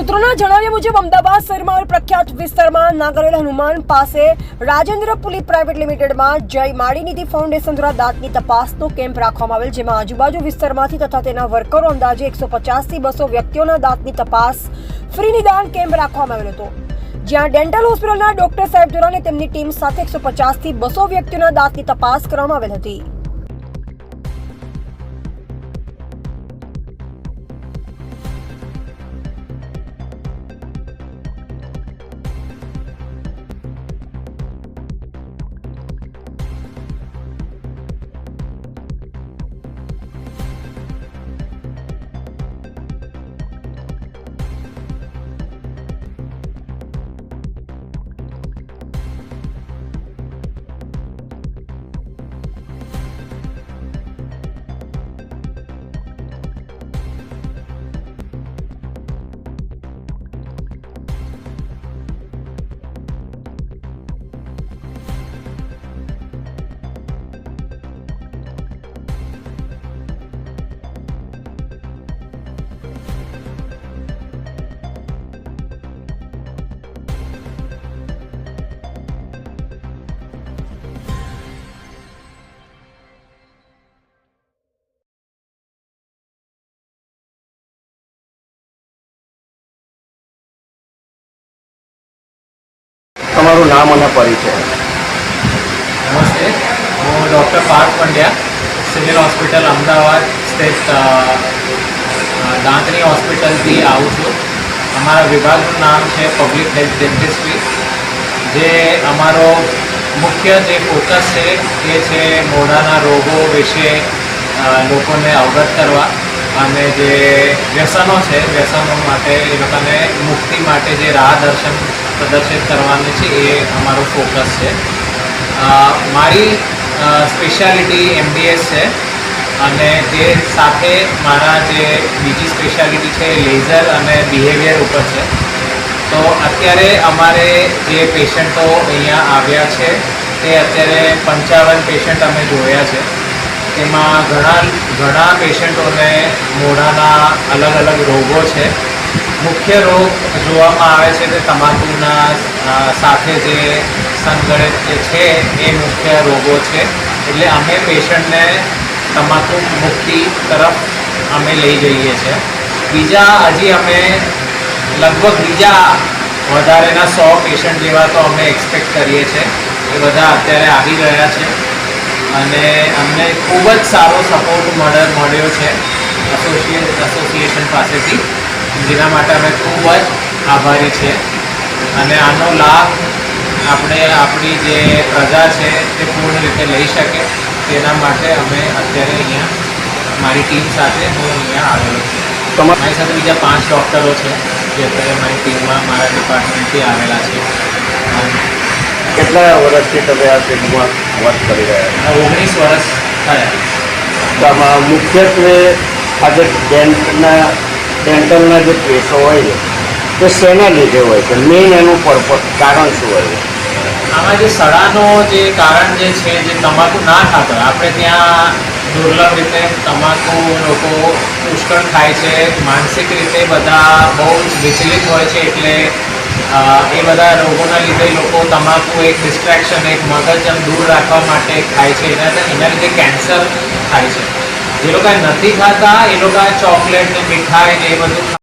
સૂત્રોના જણાવ્યા મુજબ અમદાવાદ શહેરમાં પ્રખ્યાત વિસ્તારમાં નાગરેલ હનુમાન પાસે રાજેન્દ્ર પુલી પ્રાઇવેટ લિમિટેડમાં જય માળીનિધિ ફાઉન્ડેશન દ્વારા દાંતની તપાસનો કેમ્પ રાખવામાં આવેલ, જેમાં આજુબાજુ વિસ્તારમાંથી તથા તેના વર્કરો અંદાજે 150 થી 200 વ્યક્તિઓના દાંતની તપાસ ફ્રી નિદાન કેમ્પ રાખવામાં આવેલ હતો, જ્યાં ડેન્ટલ હોસ્પિટલના ડોક્ટર સાહેબ દ્વારા અને તેમની ટીમ સાથે 150 થી 200 વ્યક્તિઓના દાંતની તપાસ કરવામાં આવેલ હતી। તમારું નામ અને પરિચય। નમસ્તે, હું doctor Parth Pandya, civil hospital Ahmedabad સ્થિત દાંતની હોસ્પિટલથી આવું છું। અમારા વિભાગનું નામ છે પબ્લિક હેલ્થ ડેન્ટિસ્ટ્રી। જે અમારો મુખ્ય જે ફોકસ છે એ છે મોઢાના રોગો વિશે લોકોને અવગત કરવા અને જે વ્યસનો છે વ્યસનો માટે એ લોકોને મુક્તિ માટે જે રાહ પ્રદર્શિત કરવાનું છે એ અમારો ફોકસ છે। મારી સ્પેશિયાલિટી MDS છે અને તે સાથે મારા જે બીજી સ્પેશિયાલિટી છે લેઝર અને બિહેવિયર ઉપર છે। તો અત્યારે અમારે જે પેશન્ટો અહીંયા આવ્યા છે તે અત્યારે 55 પેશન્ટ અમે જોયા છે। તેમાં ઘણા પેશન્ટોને મોઢાના અલગ અલગ રોગો છે। મુખ્ય રોગ જોવામાં આવે છે તે તમાકુના સાથે જે સંકળિત છે એ મુખ્ય રોગો છે, એટલે અમે પેશન્ટને તમાકુ મુક્તિ તરફ અમે લઈ જઈએ છીએ। બીજા હજી અમે લગભગ વધારેના 100 પેશન્ટ જેવા તો અમે એક્સપેક્ટ કરીએ છીએ। એ બધા અત્યારે આવી રહ્યા છે અને અમને ખૂબ જ સારો સપોર્ટ મળ્યો છે એસોસિએશન પાસેથી, જેના માટે અમે ખૂબ જ આભારી છે અને આનો લાભ આપણી જે પ્રજા છે તે પૂર્ણ રીતે લઈ શકે તેના માટે અમે અત્યારે અહીંયા મારી ટીમ સાથે હું અહીંયા આવેલો છું। મારી સાથે બીજા 5 ડૉક્ટરો છે જે અત્યારે મારી ટીમમાં મારા ડિપાર્ટમેન્ટથી આવેલા છે। કેટલા વર્ષથી તમે આ ફિલ્ડમાં વર્ક કરી રહ્યા છો? 19 વર્ષ થયા। મુખ્યત્વે આજે ડેન્ટલના જે કેસો હોય છે તે શેના લીધે હોય છે? મેઇન એનું કારણ શું હોય છે? આમાં જે સડાનો જે કારણ જે છે જે તમાકુ ના ખાતા, આપણે ત્યાં દુર્લભ રીતે તમાકુ લોકો પુષ્કળ ખાય છે, માનસિક રીતે બધા બહુ વિચલિત હોય છે, એટલે એ બધા રોગોના લીધે લોકો તમાકુ એક ડિસ્ટ્રેક્શન, એક મગજ દૂર રાખવા માટે ખાય છે। એના લીધે કેન્સર થાય છે। જે લોકો નથી ખાતા એ લોકો ચોકલેટ ને મીઠાઈ ને એ બધું